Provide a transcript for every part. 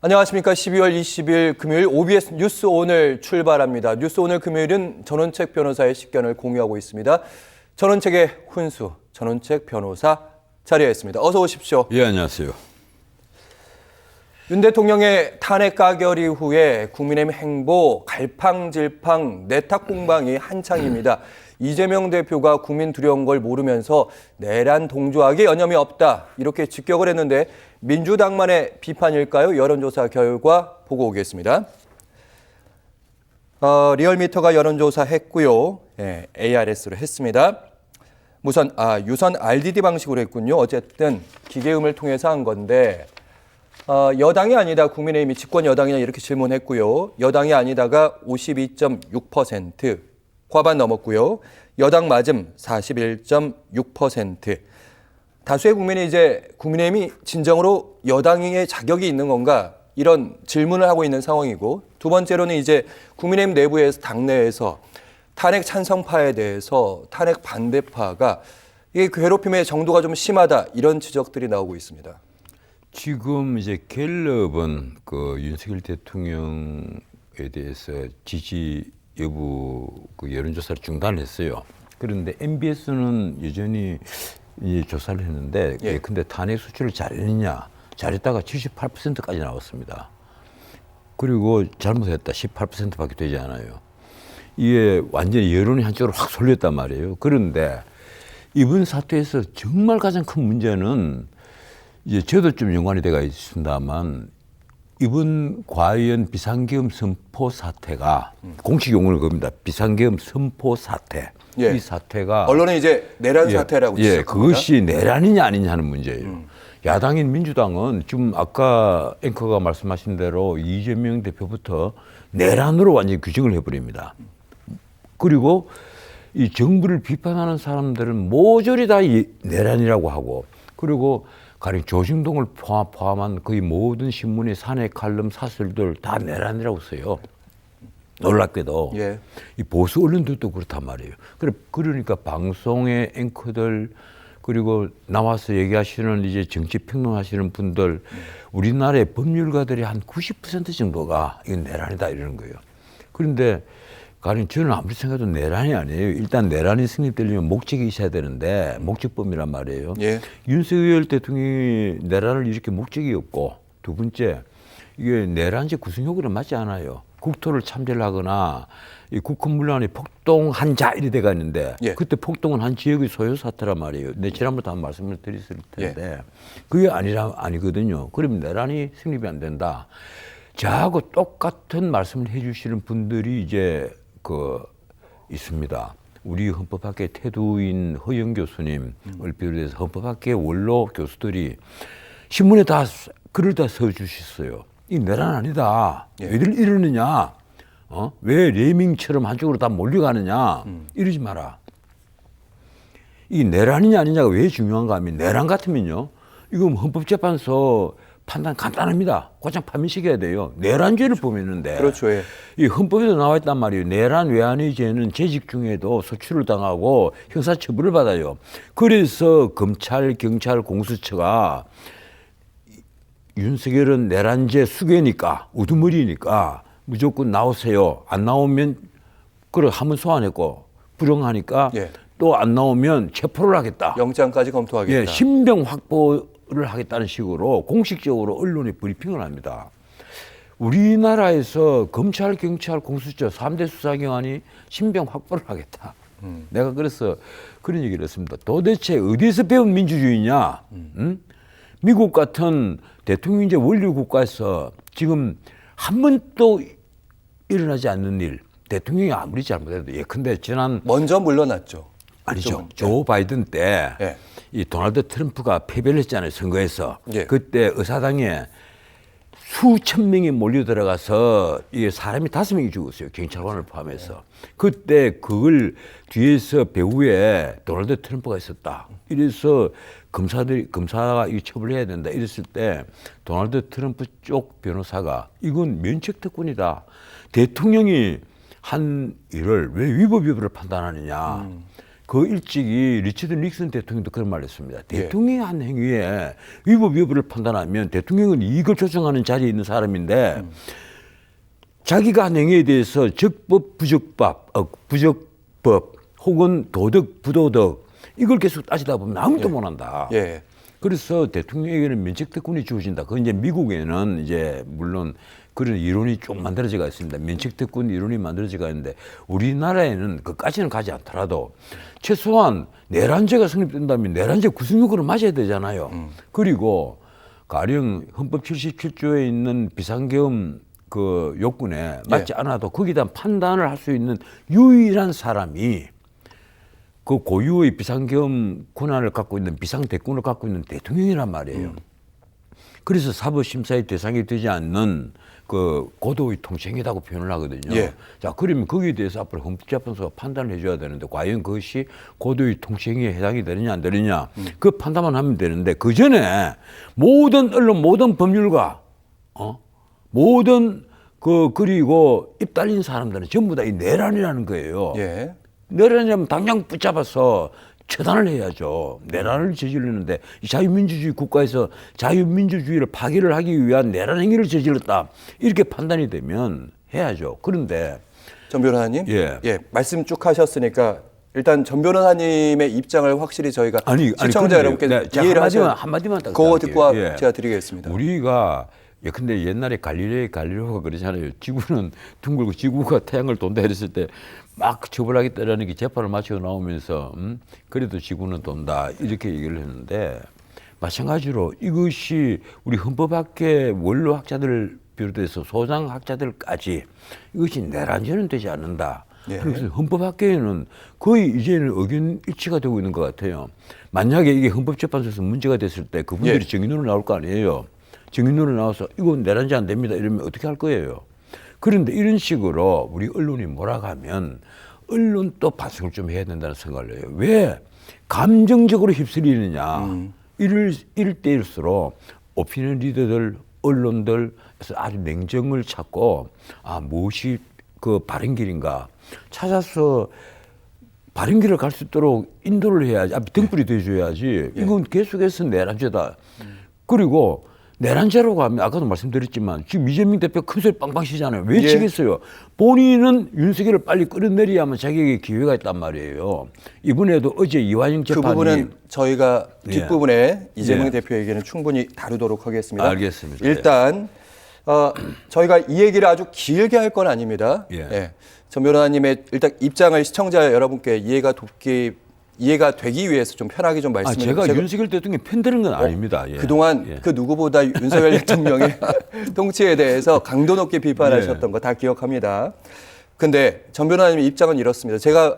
안녕하십니까. 12월 20일 금요일 OBS 뉴스 오늘 출발합니다. 뉴스 오늘 금요일은 전원책 변호사의 식견을 공유하고 있습니다. 전원책의 훈수, 전원책 변호사 자리에 있습니다. 어서 오십시오. 예, 안녕하세요. 윤 대통령의 탄핵 가결 이후에 국민의힘 행보 갈팡질팡 내탁 공방이 한창입니다. 이재명 대표가 국민 두려운 걸 모르면서 내란 동조하기 여념이 없다 이렇게 직격을 했는데 민주당만의 비판일까요? 여론조사 결과 보고 오겠습니다. 리얼미터가 여론조사 했고요. 네, ARS로 했습니다. 유선 RDD 방식으로 했군요. 어쨌든 기계음을 통해서 한 건데 여당이 아니다 국민의힘이 집권 여당이냐 이렇게 질문했고요. 여당이 아니다가 52.6%, 과반 넘었고요. 여당 맞음 41.6%. 다수의 국민이 이제 국민의힘이 진정으로 여당의 자격이 있는 건가 이런 질문을 하고 있는 상황이고, 두 번째로는 이제 국민의힘 내부에서 당내에서 탄핵 찬성파에 대해서 탄핵 반대파가 이 괴롭힘의 정도가 좀 심하다 이런 지적들이 나오고 있습니다. 지금 이제 갤럽은 윤석열 대통령에 대해서 지지 여부 여론조사를 중단했어요. 그런데 MBS는 여전히 조사를 했는데, 근데 탄핵 수출을 잘했느냐? 잘했다가 78%까지 나왔습니다. 그리고 잘못했다 18%밖에 되지 않아요. 이게 완전히 여론이 한쪽으로 확 쏠렸단 말이에요. 그런데 이번 사태에서 정말 가장 큰 문제는, 이제 저도 좀 연관이 되어 있습니다만, 이번 과의원 비상계엄 선포 사태가 공식 용어는 겁니다. 비상계엄 선포 사태. 이 사태가 언론은 이제 내란 사태라고 지적합니다. 그것이 내란이냐 아니냐 하는 문제예요. 야당인 민주당은 지금 아까 앵커가 말씀하신 대로 이재명 대표부터 내란으로 완전히 규정을 해버립니다. 그리고 이 정부를 비판하는 사람들은 모조리 다 내란이라고 하고, 그리고 가령 조중동을 포함한 거의 모든 신문의 사내 칼럼 사설들 다 내란이라고 써요. 놀랍게도 이 보수 언론들도 그렇단 말이에요. 그러니까 방송의 앵커들, 그리고 나와서 얘기하시는 이제 정치 평론하시는 분들, 우리나라의 법률가들이 한 90% 정도가 이건 내란이다 이러는 거예요. 그런데 가령 저는 아무리 생각해도 내란이 아니에요. 일단 내란이 성립되려면 목적이 있어야 되는데 목적범이란 말이에요. 윤석열 대통령이 내란을 일으킬 목적이 없고, 두 번째 이게 내란죄 구성효과는 맞지 않아요. 국토를 참전을 하거나 이 국헌문란이 폭동한 자 이래 돼가 있는데, 그때 폭동은 한 지역의 소요 사태란 말이에요. 내 지난번에 한번 말씀을 드렸을 텐데 그게 아니거든요. 그러면 내란이 성립이 안 된다. 저하고 똑같은 말씀을 해주시는 분들이 이제 있습니다. 우리 헌법학계 태두인 허영 교수님을 비롯해서 헌법학계 원로 교수들이 신문에 다 글을 다 써주셨어요. 이 내란 아니다. 왜들 이러느냐? 왜 레밍처럼 한쪽으로 다 몰려가느냐? 이러지 마라. 이 내란이냐 아니냐가 왜 중요한가 하면, 내란 같으면요, 이거 헌법재판소 판단 간단합니다. 곧장 파면시켜야 돼요. 내란죄를 범했는데. 그렇죠. 이 헌법에도 나와 있단 말이에요. 내란 외환의 죄는 재직 중에도 소출을 당하고 형사처벌을 받아요. 그래서 검찰, 경찰, 공수처가 윤석열은 내란죄 수괴니까, 우두머리니까 무조건 나오세요. 안 나오면 한번 소환했고, 불응하니까 또 안 나오면 체포를 하겠다. 영장까지 검토하겠다. 신병 확보를 하겠다는 식으로 공식적으로 언론에 브리핑을 합니다. 우리나라에서 검찰, 경찰, 공수처 3대 수사기관이 신병 확보를 하겠다. 내가 그래서 그런 얘기를 했습니다. 도대체 어디서 배운 민주주의냐? 미국 같은 대통령제 원리 국가에서 지금 한 번도 일어나지 않는 일, 대통령이 아무리 잘못해도, 예컨대 먼저 물러났죠. 아니죠. 조 바이든 때 이 도널드 트럼프가 패배를 했잖아요, 선거에서. 그때 의사당에 수천 명이 몰려 들어가서 이게 사람이 5명이 죽었어요, 경찰관을 포함해서. 그때 그걸 뒤에서 배후에 도널드 트럼프가 있었다. 이래서 검사가 이 처벌해야 된다 이랬을 때, 도널드 트럼프 쪽 변호사가 이건 면책 특권이다. 대통령이 한 일을 왜 위법 여부를 판단하느냐. 그 일찍이 리처드 닉슨 대통령도 그런 말을 했습니다. 예. 대통령이 한 행위에 위법 여부를 판단하면 대통령은 이익을 조정하는 자리에 있는 사람인데 자기가 한 행위에 대해서 적법, 부적법 혹은 도덕, 부도덕 이걸 계속 따지다 보면 아무도 못한다. 예. 그래서 대통령에게는 면책특권이 주어진다. 그 이제 미국에는 이제 물론 그런 이론이 쭉 만들어져가 있습니다. 면책특권 이론이 만들어져가 있는데 우리나라에는 그까지는 가지 않더라도 최소한 내란죄가 성립된다면 내란죄 구속력으로 맞아야 되잖아요. 그리고 가령 헌법 77조에 있는 비상계엄 그 요건에 맞지 않아도 거기에 대한 판단을 할 수 있는 유일한 사람이 그 고유의 비상계엄 권한을 갖고 있는 비상대권을 갖고 있는 대통령이란 말이에요. 그래서 사법심사의 대상이 되지 않는 그 고도의 통치행위라고 표현을 하거든요. 예. 자, 그러면 거기에 대해서 앞으로 헌법재판소가 판단을 해줘야 되는데 과연 그것이 고도의 통치행위에 해당이 되느냐 안 되느냐 그 판단만 하면 되는데 그 전에 모든 언론, 모든 법률가, 모든 그리고 입 달린 사람들은 전부 다 이 내란이라는 거예요. 예. 내란이라면 당장 붙잡아서 처단을 해야죠. 내란을 저지르는데 이 자유민주주의 국가에서 자유민주주의를 파괴를 하기 위한 내란 행위를 저질렀다. 이렇게 판단이 되면 해야죠. 그런데 전 변호사님, 예. 말씀 쭉 하셨으니까 일단 전 변호사님의 입장을 확실히 저희가 시청자 여러분께 이해를 하셔야 한마디만 딱 그거 듣고 예. 제가 드리겠습니다. 우리가 근데 옛날에 갈릴레오가 그러잖아요. 지구는 둥글고 지구가 태양을 돈다 이랬을 때 막 처벌하겠다라는 게 재판을 마치고 나오면서 그래도 지구는 돈다 이렇게 얘기를 했는데 마찬가지로 이것이 우리 헌법학계 원로학자들 비롯해서 소장학자들까지 이것이 내란죄는 되지 않는다. 예. 그래서 헌법학계에는 거의 이제는 의견 일치가 되고 있는 것 같아요. 만약에 이게 헌법재판소에서 문제가 됐을 때 그분들이 예. 증인으로 나올 거 아니에요. 증인으로 나와서 이건 내란죄 안 됩니다 이러면 어떻게 할 거예요. 그런데 이런 식으로 우리 언론이 몰아가면 언론도 반성을 좀 해야 된다는 생각을 해요. 왜 감정적으로 휩쓸리느냐. 이럴 때일수록 오피니언 리더들, 언론들에서 아주 냉정을 찾고 무엇이 그 바른 길인가 찾아서 바른 길을 갈 수 있도록 인도를 해야지. 등불이 돼줘야지. 이건 계속해서 내란죄다. 그리고 내란죄라고 하면 아까도 말씀드렸지만 지금 이재명 대표 큰 소리 빵빵 치잖아요. 왜 예. 치겠어요? 본인은 윤석열을 빨리 끌어내려야만 자기에게 기회가 있단 말이에요. 이번에도 어제 이완영 재판이 그 부분은 저희가 뒷부분에 이재명 예. 대표에게는 충분히 다루도록 하겠습니다. 알겠습니다. 일단 저희가 이 얘기를 아주 길게 할 건 아닙니다. 예. 전 변호사님의 일단 입장을 시청자 여러분께 이해가 되기 위해서 좀 편하게 좀 말씀을 제가 윤석열 대통령 편드는 건 아닙니다. 예. 그동안 그 누구보다 윤석열 대통령의 통치에 대해서 강도 높게 비판하셨던 거 다 기억합니다. 근데 전 변호사님의 입장은 이렇습니다. 제가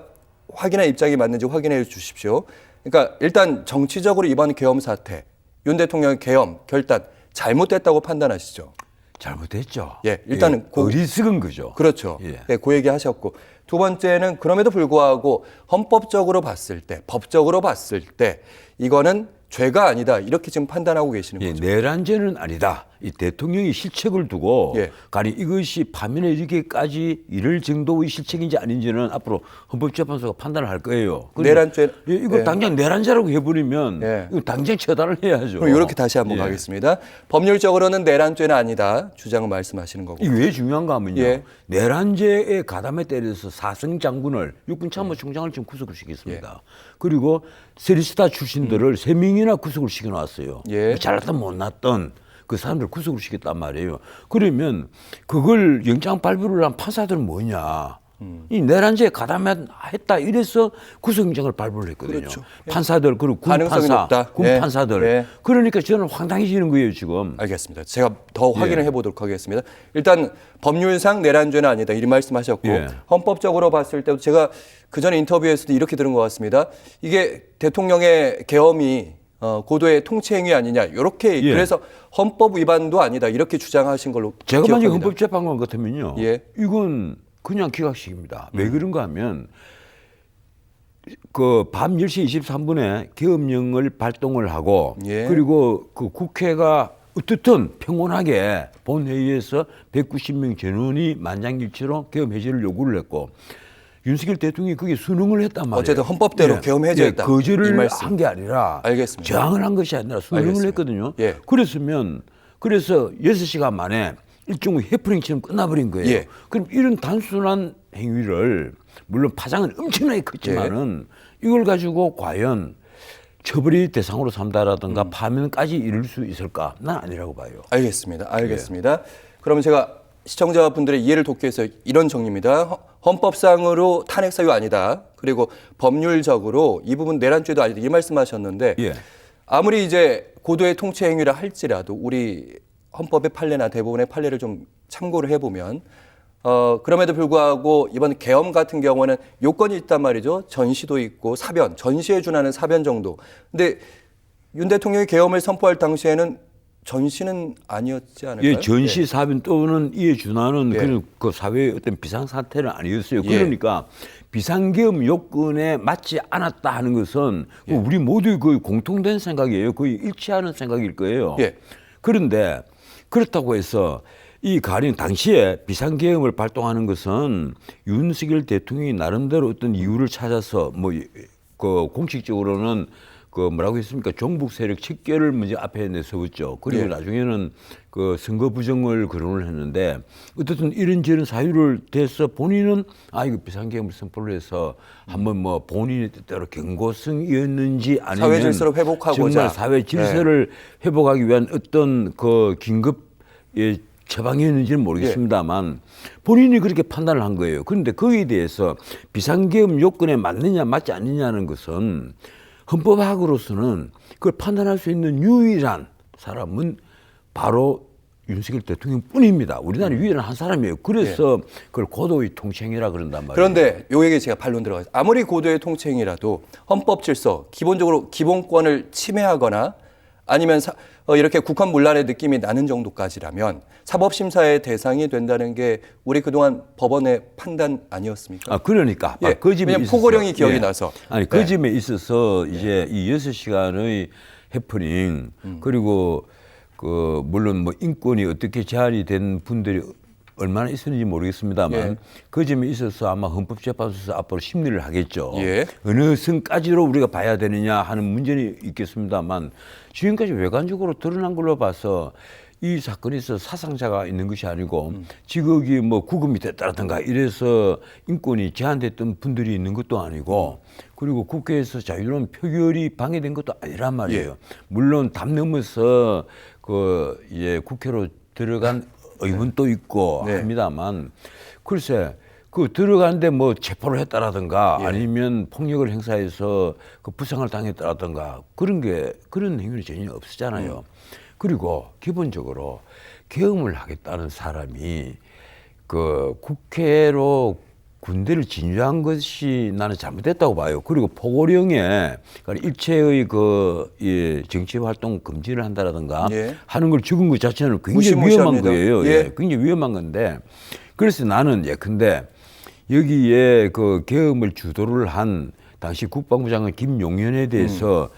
확인한 입장이 맞는지 확인해 주십시오. 그러니까 일단 정치적으로 이번 계엄 사태, 윤 대통령의 계엄 결단 잘못됐다고 판단하시죠? 잘못됐죠. 예, 일단은 어리석은 거죠. 그렇죠. 예. 네, 그 얘기 하셨고. 두 번째는 그럼에도 불구하고 헌법적으로 봤을 때, 법적으로 봤을 때 이거는 죄가 아니다. 이렇게 지금 판단하고 계시는 거죠. 내란죄는 아니다. 이 대통령이 실책을 두고 예. 가령 이것이 파면에 이르기까지 이럴 정도의 실책인지 아닌지는 앞으로 헌법재판소가 판단을 할 거예요. 내란죄 이거 당장 내란죄라고 해버리면 이거 당장 처단을 해야죠. 그럼 이렇게 다시 한번 가겠습니다. 법률적으로는 내란죄는 아니다. 주장을 말씀하시는 거고. 이게 왜 중요한가 하면요. 내란죄의 가담에 때려서 사성 장군을 육군 참모총장을 지금 구속을 시켰습니다. 그리고 세리스타 출신들을 3명이나 구속을 시켜놨어요. 잘났던 못났던 그 사람들 구속을 시켰단 말이에요. 그러면 그걸 영장 발부를 한 판사들은 뭐냐. 이 내란죄에 가담했다 이래서 구속영장을 발부를 했거든요. 그렇죠. 판사들 그리고 군 가능성이 판사, 높다. 군 판사들. 그러니까 저는 황당해지는 거예요 지금. 알겠습니다. 제가 더 확인을 해보도록 하겠습니다. 일단 법률상 내란죄는 아니다 이런 말씀하셨고 헌법적으로 봤을 때도 제가 그 전에 인터뷰에서도 이렇게 들은 것 같습니다. 이게 대통령의 계엄이 고도의 통치행위 아니냐 이렇게 그래서 헌법 위반도 아니다 이렇게 주장하신 걸로 제가 기억합니다. 만약 헌법재판관 같으면요. 이건 그냥 기각식입니다. 왜 그런가 하면 그 밤 10시 23분에 계엄령을 발동을 하고 그리고 그 국회가 어떻든 평온하게 본회의에서 190명 전원이 만장일치로 계엄 해제를 요구를 했고 윤석열 대통령이 그게 순응을 했단 말이에요. 어쨌든 헌법대로 계엄해제했다. 이 거절을 말씀. 한 게 아니라 알겠습니다. 저항을 한 것이 아니라 순응을 알겠습니다. 했거든요. 예. 그래서 6시간 만에 일종의 해프닝처럼 끝나버린 거예요. 예. 그럼 이런 단순한 행위를 물론 파장은 엄청나게 컸지만은 이걸 가지고 과연 처벌의 대상으로 삼다라든가 파면까지 이룰 수 있을까? 난 아니라고 봐요. 알겠습니다. 그러면 제가 시청자분들의 이해를 돕기 위해서 이런 정리입니다. 헌법상으로 탄핵 사유 아니다. 그리고 법률적으로 이 부분 내란죄도 아니다. 이 말씀하셨는데 예. 아무리 이제 고도의 통치 행위를 할지라도 우리 헌법의 판례나 대부분의 판례를 좀 참고를 해보면 그럼에도 불구하고 이번 계엄 같은 경우는 요건이 있단 말이죠. 전시도 있고 사변, 전시에 준하는 사변 정도. 근데 윤 대통령이 계엄을 선포할 당시에는 전시는 아니었지 않을까요? 예, 전시 사변 또는 이에 준하는 예. 그런 그 사회의 어떤 비상 사태는 아니었어요. 예. 그러니까 비상계엄 요건에 맞지 않았다 하는 것은 우리 모두의 거의 공통된 생각이에요. 거의 일치하는 생각일 거예요. 예. 그런데 그렇다고 해서 이 가령 당시에 비상계엄을 발동하는 것은 윤석열 대통령이 나름대로 어떤 이유를 찾아서 그 공식적으로는 그 뭐라고 했습니까? 종북 세력 척결을 먼저 앞에 내세웠죠. 그리고 예. 나중에는 그 선거 부정을 거론을 했는데 어쨌든 이런저런 사유를 대서 본인은 이거 비상계엄을 선포를 해서 한번 뭐 본인의 뜻대로 경고성이었는지 아니면 사회 질서를 회복하고자. 정말 사회 질서를 회복하기 위한 어떤 그 긴급 처방이었는지는 모르겠습니다만 본인이 그렇게 판단을 한 거예요. 그런데 거기에 대해서 비상계엄 요건에 맞느냐 맞지 않느냐는 것은 헌법학으로서는 그걸 판단할 수 있는 유일한 사람은 바로 윤석열 대통령뿐입니다. 우리나라 유일한 한 사람이에요. 그래서 그걸 고도의 통치행위라 그런단 말이에요. 그런데 요 얘기 제가 반론 들어가요. 아무리 고도의 통치행위라도 헌법 질서, 기본적으로 기본권을 침해하거나 아니면 이렇게 국헌 문란의 느낌이 나는 정도까지라면 사법심사의 대상이 된다는 게 우리 그동안 법원의 판단 아니었습니까? 그러니까. 예, 그 점에 왜냐면 있어서, 포고령이 기억이 나서. 그 점에 있어서 이제 이 6시간의 해프닝 그리고 그 물론 뭐 인권이 어떻게 제한이 된 분들이 얼마나 있었는지 모르겠습니다만 예. 그 점에 있어서 아마 헌법재판소에서 앞으로 심리를 하겠죠. 예. 어느 선까지로 우리가 봐야 되느냐 하는 문제는 있겠습니다만 지금까지 외관적으로 드러난 걸로 봐서 이 사건에 있어서 사상자가 있는 것이 아니고 직업이 뭐 구금이 됐다든가 이래서 인권이 제한됐던 분들이 있는 것도 아니고 그리고 국회에서 자유로운 표결이 방해된 것도 아니란 말이에요. 물론 담 넘어서 그 이제 국회로 들어간 의문도 있고 합니다만 글쎄 그 들어가는데 뭐 체포를 했다라든가 아니면 폭력을 행사해서 그 부상을 당했다라든가 그런 행위는 전혀 없었잖아요. 그리고 기본적으로 계엄을 하겠다는 사람이 그 국회로 군대를 진주한 것이 나는 잘못됐다고 봐요. 그리고 포고령에 일체의 이 정치 활동 금지를 한다라든가 하는 걸 적은 것 자체는 굉장히 위험한 거예요. 굉장히 위험한 건데 그래서 나는 예컨대 여기에 그 계엄을 주도를 한 당시 국방부 장관 김용현에 대해서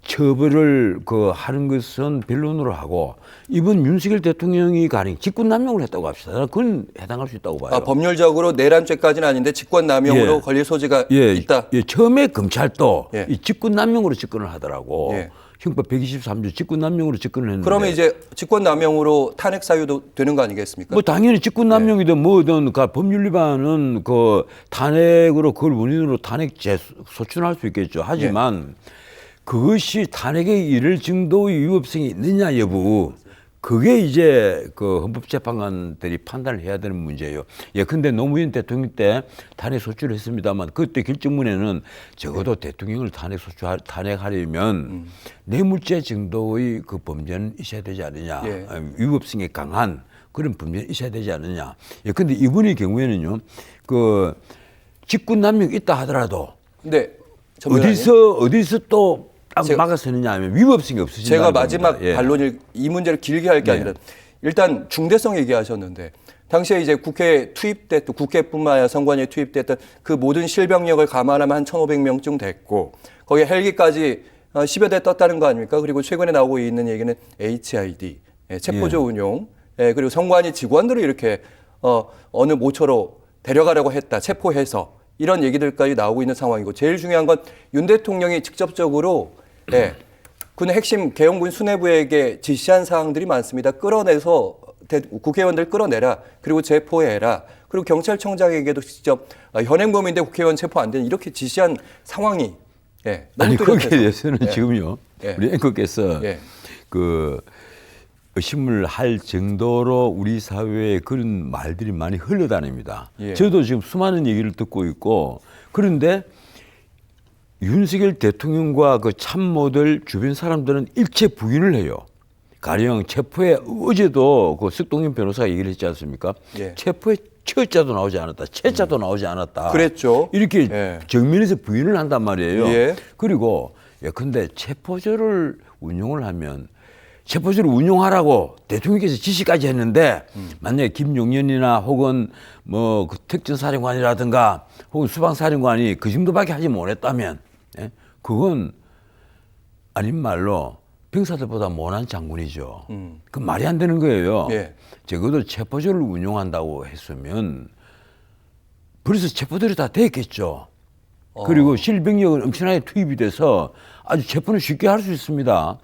처벌을 하는 것은 변론으로 하고 이번 윤석열 대통령이 가령 직권남용을 했다고 합시다. 그건 해당할 수 있다고 봐요. 법률적으로 내란죄까지는 아닌데 직권남용으로 걸릴 소지가 있다. 처음에 검찰도 이 직권남용으로 접근을 하더라고. 형법 123조 직권남용으로 접근을 했는데. 그러면 이제 직권남용으로 탄핵 사유도 되는 거 아니겠습니까? 뭐 당연히 직권남용이든 뭐든 법률 위반은 그 탄핵으로 그걸 원인으로 탄핵 소추할 수 있겠죠. 하지만 그것이 탄핵에 이를 정도의 위법성이 있느냐 여부 그게 이제 그 헌법재판관들이 판단을 해야 되는 문제예요. 근데 노무현 대통령 때 탄핵 소추를 했습니다만 그때 결정문에는 적어도 대통령을 탄핵하려면 뇌물죄 정도의 그 범죄는 있어야 되지 않느냐. 위법성이 강한 그런 범죄는 있어야 되지 않느냐. 근데 이분의 경우에는요. 그 직권남용이 있다 하더라도 근데 어디서 또 막아서느냐 하면 위법성이 없으신다. 제가 마지막 반론을 이 문제를 길게 할 게 아니라 일단 중대성 얘기하셨는데 당시에 이제 국회에 투입됐던 국회뿐만 아니라 선관위에 투입됐던 그 모든 실병력을 감안하면 한 1,500명쯤 됐고 거기에 헬기까지 10여 대 떴다는 거 아닙니까? 그리고 최근에 나오고 있는 얘기는 HID 체포조 운용 그리고 선관위 직원들을 이렇게 어느 모처로 데려가려고 했다 체포해서 이런 얘기들까지 나오고 있는 상황이고 제일 중요한 건 윤 대통령이 직접적으로 군 핵심 계엄군 수뇌부에게 지시한 사항들이 많습니다. 끌어내서 국회의원들 끌어내라. 그리고 체포해라. 그리고 경찰청장에게도 직접 현행범인데 국회의원 체포 안 되는 이렇게 지시한 상황이 너무 아니 뚜렷해서. 거기에 대해서는 지금요. 우리 앵커께서 그 의심을 할 정도로 우리 사회에 그런 말들이 많이 흘러다닙니다. 저도 지금 수많은 얘기를 듣고 있고 그런데 윤석열 대통령과 그 참모들 주변 사람들은 일체 부인을 해요. 가령 체포에 어제도 그 석동현 변호사가 얘기를 했지 않습니까? 체포에 처자도 나오지 않았다, 채자도 나오지 않았다. 그랬죠. 이렇게 정면에서 부인을 한단 말이에요. 그리고 근데 체포조를 운용을 하면 체포조를 운용하라고 대통령께서 지시까지 했는데 만약에 김용현이나 혹은 뭐 그 특전사령관이라든가 혹은 수방사령관이 그 정도밖에 하지 못했다면 그건 아닌 말로 병사들보다 못한 장군이죠. 그 말이 안 되는 거예요. 적어도 체포조를 운용한다고 했으면 벌써 체포들이 다 됐겠죠. 그리고 실병력은 엄청나게 투입이 돼서 아주 체포는 쉽게 할 수 있습니다.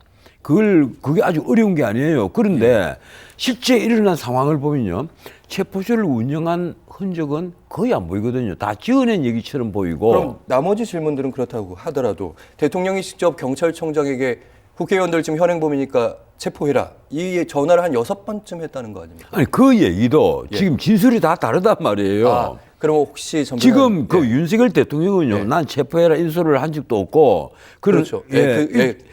그게 아주 어려운 게 아니에요. 그런데 실제 일어난 상황을 보면요. 체포조를 운영한 흔적은 거의 안 보이거든요. 다 지어낸 얘기처럼 보이고. 그럼 나머지 질문들은 그렇다고 하더라도 대통령이 직접 경찰청장에게 국회의원들 지금 현행범이니까 체포해라. 이 전화를 한 6번쯤 했다는 거 아닙니까? 아니 그 얘기도 지금 진술이 다 다르단 말이에요. 그럼 혹시 지금 그 윤석열 대통령은요. 난 체포해라 인수를 한 적도 없고 그렇죠.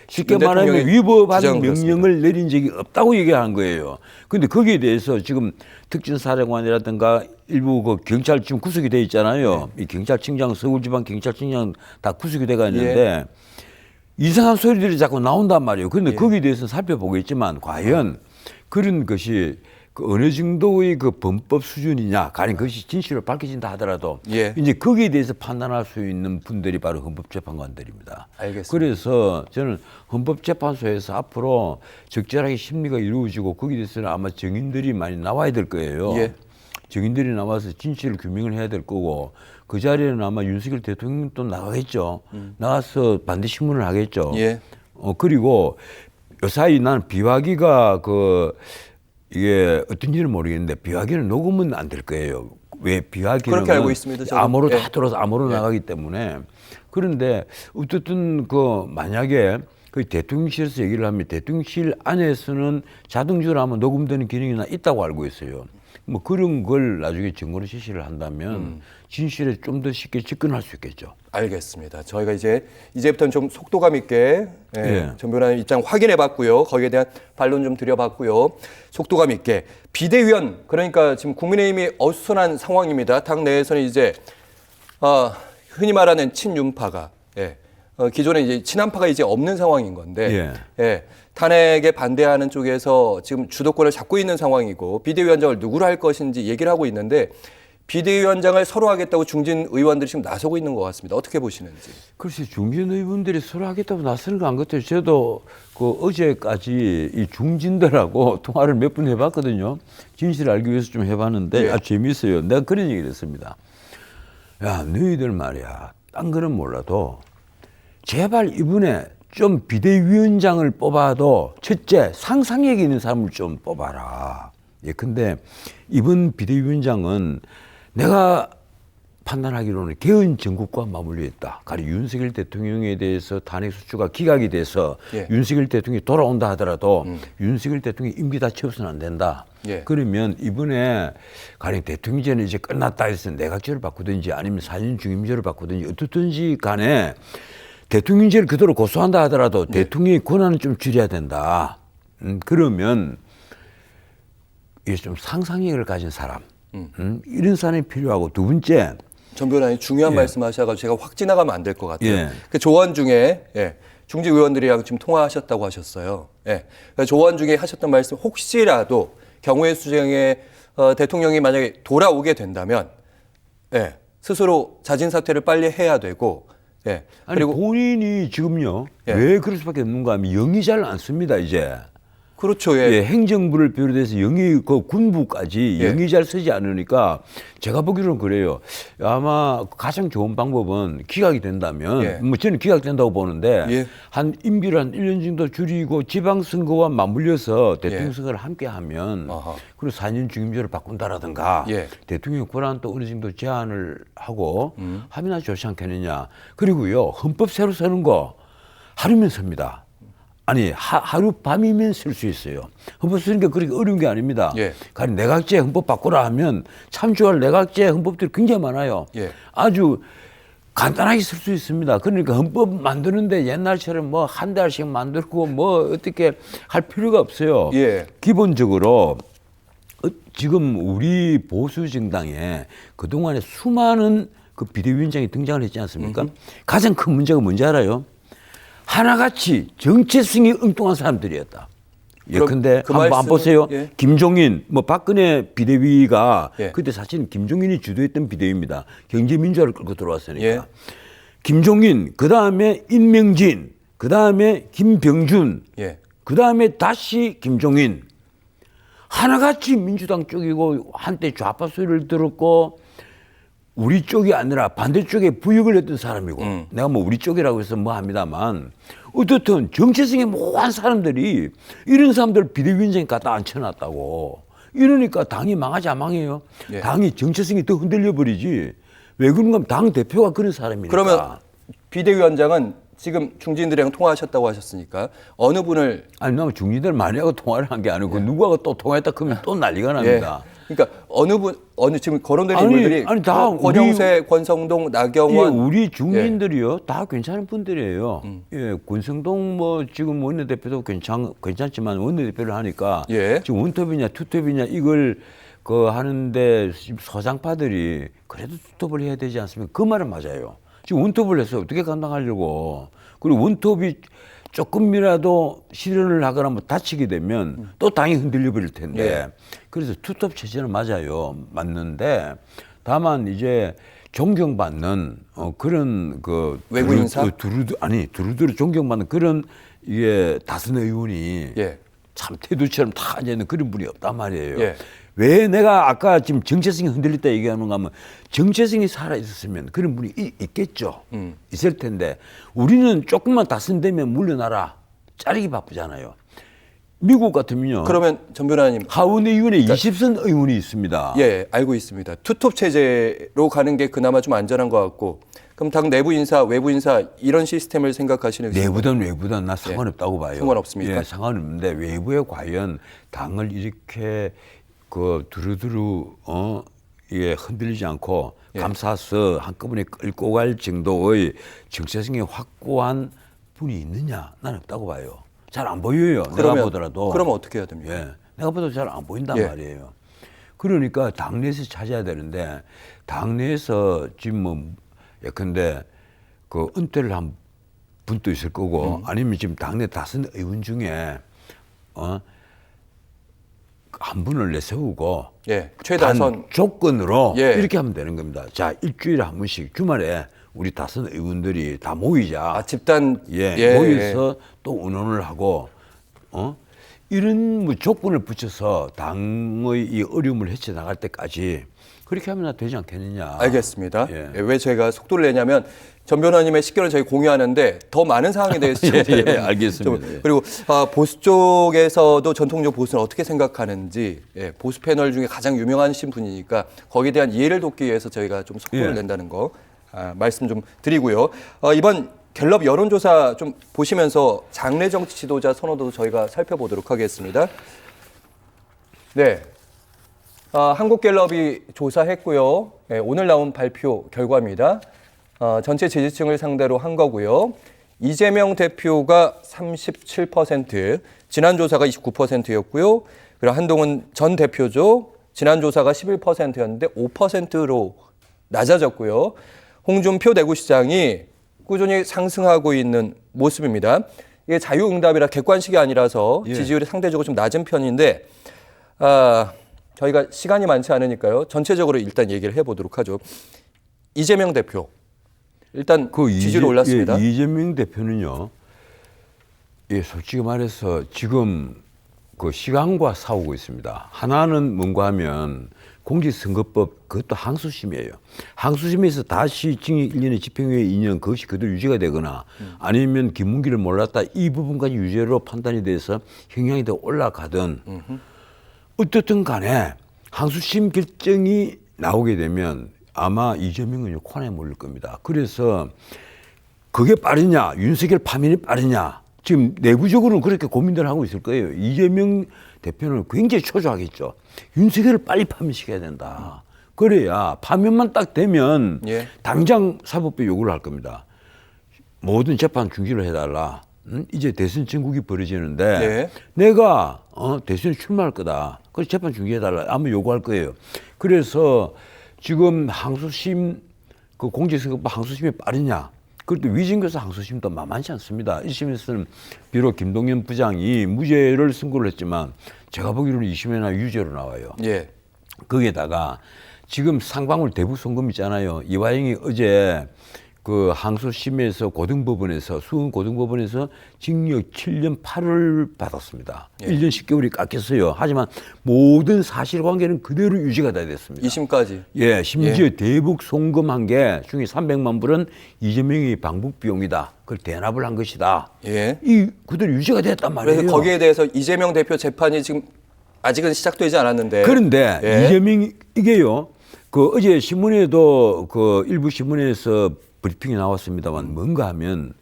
쉽게 말하면 위법한 명령을 내린 적이 없다고 얘기한 거예요. 그런데 거기에 대해서 지금 특전사령관이라든가 일부 그 경찰 지금 구속이 돼 있잖아요. 이 경찰청장 서울지방경찰청장 다 구속이 돼가 있는데 이상한 소리들이 자꾸 나온단 말이에요. 그런데 거기에 대해서는 살펴보겠지만 과연 그런 것이 그 어느 정도의 그 범법 수준이냐, 가령 그것이 진실로 밝혀진다 하더라도 이제 거기에 대해서 판단할 수 있는 분들이 바로 헌법재판관들입니다. 알겠습니다. 그래서 저는 헌법재판소에서 앞으로 적절하게 심리가 이루어지고 거기에 대해서는 아마 증인들이 많이 나와야 될 거예요. 증인들이 나와서 진실을 규명을 해야 될 거고 그 자리에는 아마 윤석열 대통령도 나가겠죠. 나가서 반대 신문을 하겠죠. 그리고 요사이 나는 비화기가 이게 어떤지는 모르겠는데 비화기는 녹음은 안 될 거예요. 왜 비화기는 그렇게 알고 있습니다. 저는. 암호로 다 들어서 암호로 나가기 때문에. 그런데 어쨌든 만약에 그 대통령실에서 얘기를 하면 대통령실 안에서는 자동적으로 아마 녹음되는 기능이 있다고 알고 있어요. 뭐 그런 걸 나중에 증거로 제시를 한다면 진실에 좀 더 쉽게 접근할 수 있겠죠. 알겠습니다. 저희가 이제부터는 좀 속도감 있게 전 변호사님 입장 확인해봤고요. 거기에 대한 반론 좀 드려봤고요. 속도감 있게 비대위원 그러니까 지금 국민의힘이 어수선한 상황입니다. 당 내에서는 이제 흔히 말하는 친윤파가 기존에 이제 친한파가 이제 없는 상황인 건데 탄핵에 반대하는 쪽에서 지금 주도권을 잡고 있는 상황이고 비대위원장을 누구로 할 것인지 얘기를 하고 있는데 비대위원장을 서로 하겠다고 중진 의원들이 지금 나서고 있는 것 같습니다. 어떻게 보시는지. 글쎄 중진 의원들이 서로 하겠다고 나서는 거 안 같아요. 저도 어제까지 이 중진들하고 통화를 몇 번 해봤거든요. 진실을 알기 위해서 좀 해봤는데 아주 재미있어요. 내가 그런 얘기를 했습니다. 야 너희들 말이야. 딴 거는 몰라도 제발 이번에 좀 비대위원장을 뽑아도 첫째 상상력이 있는 사람을 좀 뽑아라. 근데 이번 비대위원장은 내가 판단하기로는 개헌 정국과 맞물려 있다. 가령 윤석열 대통령에 대해서 탄핵 수주가 기각이 돼서 윤석열 대통령이 돌아온다 하더라도 윤석열 대통령이 임기 다 채워서는 안 된다. 그러면 이번에 가령 대통령제는 이제 끝났다 해서 내각제를 바꾸든지 아니면 4년 중임제를 바꾸든지 어떻든지 간에 대통령제를 그대로 고수한다 하더라도 대통령의 권한은 좀 줄여야 된다. 그러면 이게 좀 상상력을 가진 사람, 이런 사람이 필요하고 두 번째. 전 변호사님 중요한 말씀하셔가지고 제가 확 지나가면 안 될 것 같아요. 그 조언 중에 중진 의원들이랑 지금 통화하셨다고 하셨어요. 그 조언 중에 하셨던 말씀 혹시라도 경우의 수정에 대통령이 만약에 돌아오게 된다면 스스로 자진 사퇴를 빨리 해야 되고. 아니 본인이 지금요 왜 그럴 수밖에 없는가 하면 영이 잘 안 씁니다 이제. 그렇죠. 예. 예, 행정부를 비롯해서 영의 그 군부까지 예. 영의 잘 쓰지 않으니까 제가 보기로는 그래요. 아마 가장 좋은 방법은 기각이 된다면 예. 뭐 저는 기각된다고 보는데 예. 한 임기를 한 1년 정도 줄이고 지방선거와 맞물려서 대통령 예. 선거를 함께 하면 아하. 그리고 4년 중임제를 바꾼다라든가 예. 대통령 권한도 어느 정도 제한을 하고 하면 아주 좋지 않겠느냐. 그리고요 헌법 새로 쓰는 거 하루면 씁니다. 아니 하루 밤이면 쓸 수 있어요. 헌법 쓰는 게 그렇게 어려운 게 아닙니다. 예. 가령 내각제 헌법 바꾸라 하면 참조할 내각제 헌법들이 굉장히 많아요. 예. 아주 간단하게 쓸 수 있습니다. 그러니까 헌법 만드는데 옛날처럼 뭐 한 달씩 만들고 뭐 어떻게 할 필요가 없어요. 예. 기본적으로 지금 우리 보수 정당에 그동안에 수많은 그 비대위원장이 등장을 했지 않습니까? 가장 큰 문제가 뭔지 알아요? 하나같이 정체성이 엉뚱한 사람들이었다. 예컨대 그 한번 말씀은, 보세요. 예. 김종인, 뭐 박근혜 비대위가 예. 그때 사실은 김종인이 주도했던 비대위입니다. 경제민주화를 끌고 들어왔으니까. 예. 김종인, 그 다음에 임명진, 그 다음에 김병준, 예. 그 다음에 다시 김종인. 하나같이 민주당 쪽이고 한때 좌파 소리를 들었고 우리 쪽이 아니라 반대쪽에 부역을 했던 사람이고 내가 뭐 우리 쪽이라고 해서 뭐 합니다만 어떻든 정체성이 모호한 사람들이 이런 사람들 비대위원장에 갖다 앉혀놨다고 이러니까 당이 망하지 안 망해요. 예. 당이 정체성이 더 흔들려 버리지. 왜 그런가 하면 당 대표가 그런 사람이니까. 그러면 비대위원장은 지금 중진들이랑 통화하셨다고 하셨으니까 어느 분을 아니 나는 중진들 많이 하고 통화를 한 게 아니고 누구하고 또 통화했다 그러면 또 난리가 납니다. 그러니까 어느 지금 거론된 아니, 인물들이 아니, 다 권영세, 권성동, 예, 나경원 우리 중진들이요 다 괜찮은 분들이에요. 예, 권성동 뭐 지금 원내대표도 괜찮지만 원내대표를 하니까 예. 지금 원톱이냐 투톱이냐 이걸 그 하는데 서장파들이 그래도 투톱을 해야 되지 않습니까? 그 말은 맞아요. 지금 원톱을 해서 어떻게 감당하려고. 그리고 원톱이 조금이라도 실현을 하거나 뭐 다치게 되면 또 당이 흔들려 버릴 텐데. 예. 그래서 투톱 체제는 맞아요. 맞는데 다만 이제 존경받는 그런 그 외부 인사? 두루두루 존경받는 그런 이게 다선 의원이 예. 참 태도처럼 다 앉아있는 그런 분이 없단 말이에요. 예. 왜 내가 아까 지금 정체성이 흔들렸다 얘기하는가 하면 정체성이 살아있었으면 그런 분이 있겠죠. 있을 텐데 우리는 조금만 다선되면 물러나라. 자르기 바쁘잖아요. 미국 같으면요. 그러면 전 변호사님 하원 의원에 20선 의원이 있습니다. 예, 알고 있습니다. 투톱 체제로 가는 게 그나마 좀 안전한 것 같고 그럼 당 내부 인사, 외부 인사 이런 시스템을 생각하시는 내부든 외부든 나 상관없다고 봐요. 상관없습니까? 예, 상관없는데 외부에 과연 당을 이렇게 그 두루두루 이게 흔들리지 않고 예. 감싸서 한꺼번에 끌고 갈 정도의 정체성이 확고한 분이 있느냐? 나는 없다고 봐요. 잘 안 보여요. 내가 보더라도. 그러면 어떻게 해야 됩니까? 예, 내가 봐도 잘 안 보인단 예. 말이에요. 그러니까 당내에서 찾아야 되는데 당내에서 지금 뭐 예컨대 그 은퇴를 한 분도 있을 거고 아니면 지금 당내 다선 의원 중에 한 분을 내세우고 예, 최다선 단 조건으로 예. 이렇게 하면 되는 겁니다. 자, 일주일에 한 번씩 주말에 우리 다선 의원들이 다 모이자. 집단 모여서 또 의논을 하고 이런 뭐 조건을 붙여서 당의 이 어려움을 헤쳐 나갈 때까지 그렇게 하면 되지 않겠느냐. 알겠습니다. 예. 왜 저희가 속도를 내냐면 전 변호사님의 식견을 저희 공유하는데 더 많은 사항에 대해서 예, 알겠습니다. 좀, 그리고 보수 쪽에서도 전통적 보수는 어떻게 생각하는지 보수 패널 중에 가장 유명하신 분이니까 거기에 대한 이해를 돕기 위해서 저희가 좀 속도를 예. 낸다는 거 말씀 좀 드리고요. 이번 갤럽 여론조사 좀 보시면서 장래 정치 지도자 선호도 저희가 살펴보도록 하겠습니다. 네. 한국갤럽이 조사했고요. 네, 오늘 나온 발표 결과입니다. 전체 지지층을 상대로 한 거고요. 이재명 대표가 37%, 지난 조사가 29%였고요. 그리고 한동훈 전 대표죠. 지난 조사가 11%였는데 5%로 낮아졌고요. 홍준표 대구시장이 꾸준히 상승하고 있는 모습입니다. 이게 자유응답이라 객관식이 아니라서 예. 지지율이 상대적으로 좀 낮은 편인데 저희가 시간이 많지 않으니까요. 전체적으로 일단 얘기를 해보도록 하죠. 이재명 대표. 일단 지지율이 올랐습니다. 이재명 대표는요. 예, 솔직히 말해서 지금 그 시간과 싸우고 있습니다. 하나는 뭔가 하면 공직선거법 그것도 항소심이에요. 항소심에서 다시 징역 1년에 집행유예 2년 그것이 그대로 유지가 되거나 아니면 김문기를 몰랐다 이 부분까지 유죄로 판단이 돼서 형량이 더 올라가든 어떻든 간에 항소심 결정이 나오게 되면 아마 이재명은 콘에 몰릴 겁니다. 그래서 그게 빠르냐 윤석열 파면이 빠르냐 지금 내부적으로는 그렇게 고민들 하고 있을 거예요. 이재명 대표는 굉장히 초조하겠죠. 윤석열을 빨리 파면시켜야 된다. 그래야 파면만 딱 되면 예. 당장 사법부에 요구를 할 겁니다. 모든 재판 중지를 해달라. 이제 대선 전국이 벌어지는데 예. 내가 대선에 출마할 거다. 그래서 재판 중지해달라. 아마 요구할 거예요. 그래서 지금 항소심 그 공직선거법 항소심이 빠르냐. 그것도 위증교사 항소심도 만만치 않습니다. 1심에서는 비록 김동연 부장이 무죄를 선고를 했지만 제가 보기로는 2심에나 유죄로 나와요. 예. 거기에다가 지금 상방울 대북 송금 있잖아요. 이화영이 어제 그 항소심에서 고등법원에서 수원 고등법원에서 징역 7년 8을 받았습니다. 예. 1년 10개월이 깎였어요. 하지만 모든 사실관계는 그대로 유지가 다 됐습니다. 2심까지. 예, 심지어 대북 송금한 게 중에 300만 불은 이재명이 방북 비용이다. 그걸 대납을 한 것이다. 예. 이 그대로 유지가 됐단 말이에요. 그래서 거기에 대해서 이재명 대표 재판이 지금 아직은 시작되지 않았는데. 그런데 예. 이재명이 이게요. 그 어제 신문에도 그 일부 신문에서 브리핑이 나왔습니다만 뭔가 하면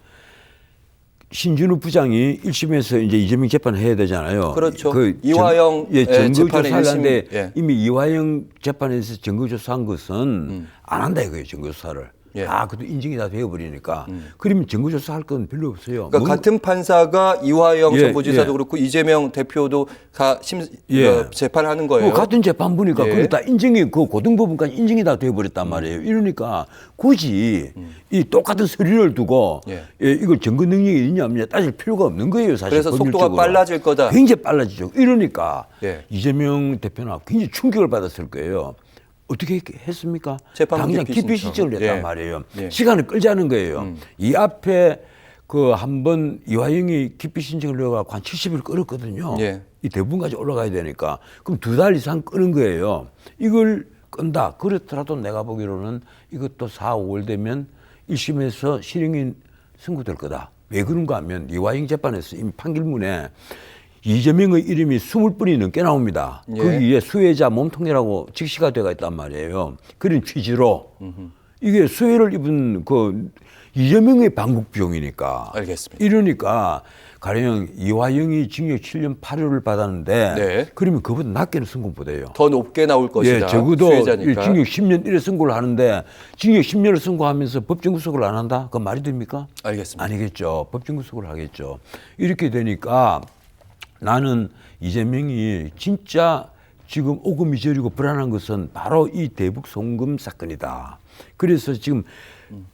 신준우 부장이 1심에서 이제 이재명 재판을 해야 되잖아요. 그렇죠. 그 이화영 증거 재판에 조사를 하는데 1심, 예. 이미 이화영 재판에서 증거 조사한 것은 안 한다 이거예요. 증거 조사를. 예. 그것도 인증이 다 되어버리니까. 그러면 증거 조사할 건 별로 없어요. 그러니까 같은 판사가 이화영 예, 전부지사도 예. 그렇고 이재명 대표도 예. 재판하는 거예요. 같은 재판부니까 예. 그게 다 인증이 그 고등법원까지 인증이 다 되어버렸단 말이에요. 이러니까 굳이 이 똑같은 서류를 두고 예. 이걸 증거 능력이 있냐 없냐 따질 필요가 없는 거예요. 사실 그래서 속도가 법률적으로. 빨라질 거다. 굉장히 빨라지죠. 이러니까 예. 이재명 대표는 굉장히 충격을 받았을 거예요. 어떻게 했습니까? 재판부 당장 기피 기피 신청. 신청을 했단 예. 말이에요. 예. 시간을 끌자는 거예요. 이 앞에 그 한번 이화영이 기피 신청을 해가지고 한 70일 끌었거든요. 예. 이 대부분까지 올라가야 되니까. 그럼 2달 이상 끄는 거예요. 이걸 끈다. 그렇더라도 내가 보기로는 이것도 4, 5월 되면 1심에서 실형이 선고될 거다. 왜 그런가 하면 이화영 재판에서 이미 판결문에 이재명의 이름이 20분이 넘게 나옵니다. 예. 거기에 수혜자 몸통이라고 직시가 되어 있단 말이에요. 그런 취지로 이게 수혜를 입은 그 이재명의 방북 비용이니까. 알겠습니다. 이러니까 가령 이화영이 징역 7년 8개월을 받았는데 네. 그러면 그보다 낮게는 선고 못해요. 더 높게 나올 것이다. 예, 적어도 수혜자니까. 징역 10년 이래 선고를 하는데 징역 10년을 선고하면서 법정 구속을 안 한다? 그건 말이 됩니까? 알겠습니다. 아니겠죠. 법정 구속을 하겠죠. 이렇게 되니까 나는 이재명이 진짜 지금 오금이저리고 불안한 것은 바로 이 대북 송금 사건이다. 그래서 지금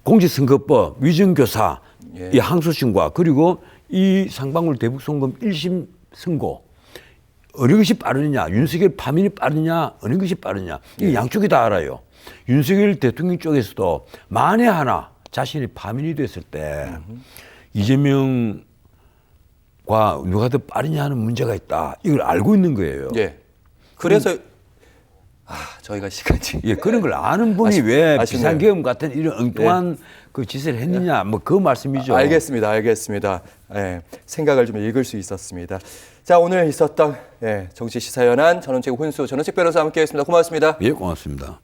공직선거법, 위정교사, 예. 이 항소심과 그리고 이 상방울 대북 송금 1심 선고 어느 것이 빠르느냐, 윤석열 파면이 빠르냐, 어느 것이 빠르냐, 이 양쪽이 다 알아요. 윤석열 대통령 쪽에서도 만에 하나 자신이 파면이 됐을 때 이재명 과 누가 더 빠르냐 하는 문제가 있다. 이걸 알고 있는 거예요. 예. 그래서 저희가 시간이 예, 그런 걸 아는 분이 왜 아쉽네요. 비상계엄 같은 이런 엉뚱한 그 짓을 했느냐, 뭐 그 말씀이죠. 알겠습니다. 알겠습니다. 예, 생각을 좀 읽을 수 있었습니다. 자, 오늘 있었던 정치 시사연한 전원책 혼수 전원책 변호사와 함께했습니다. 고맙습니다. 예, 고맙습니다.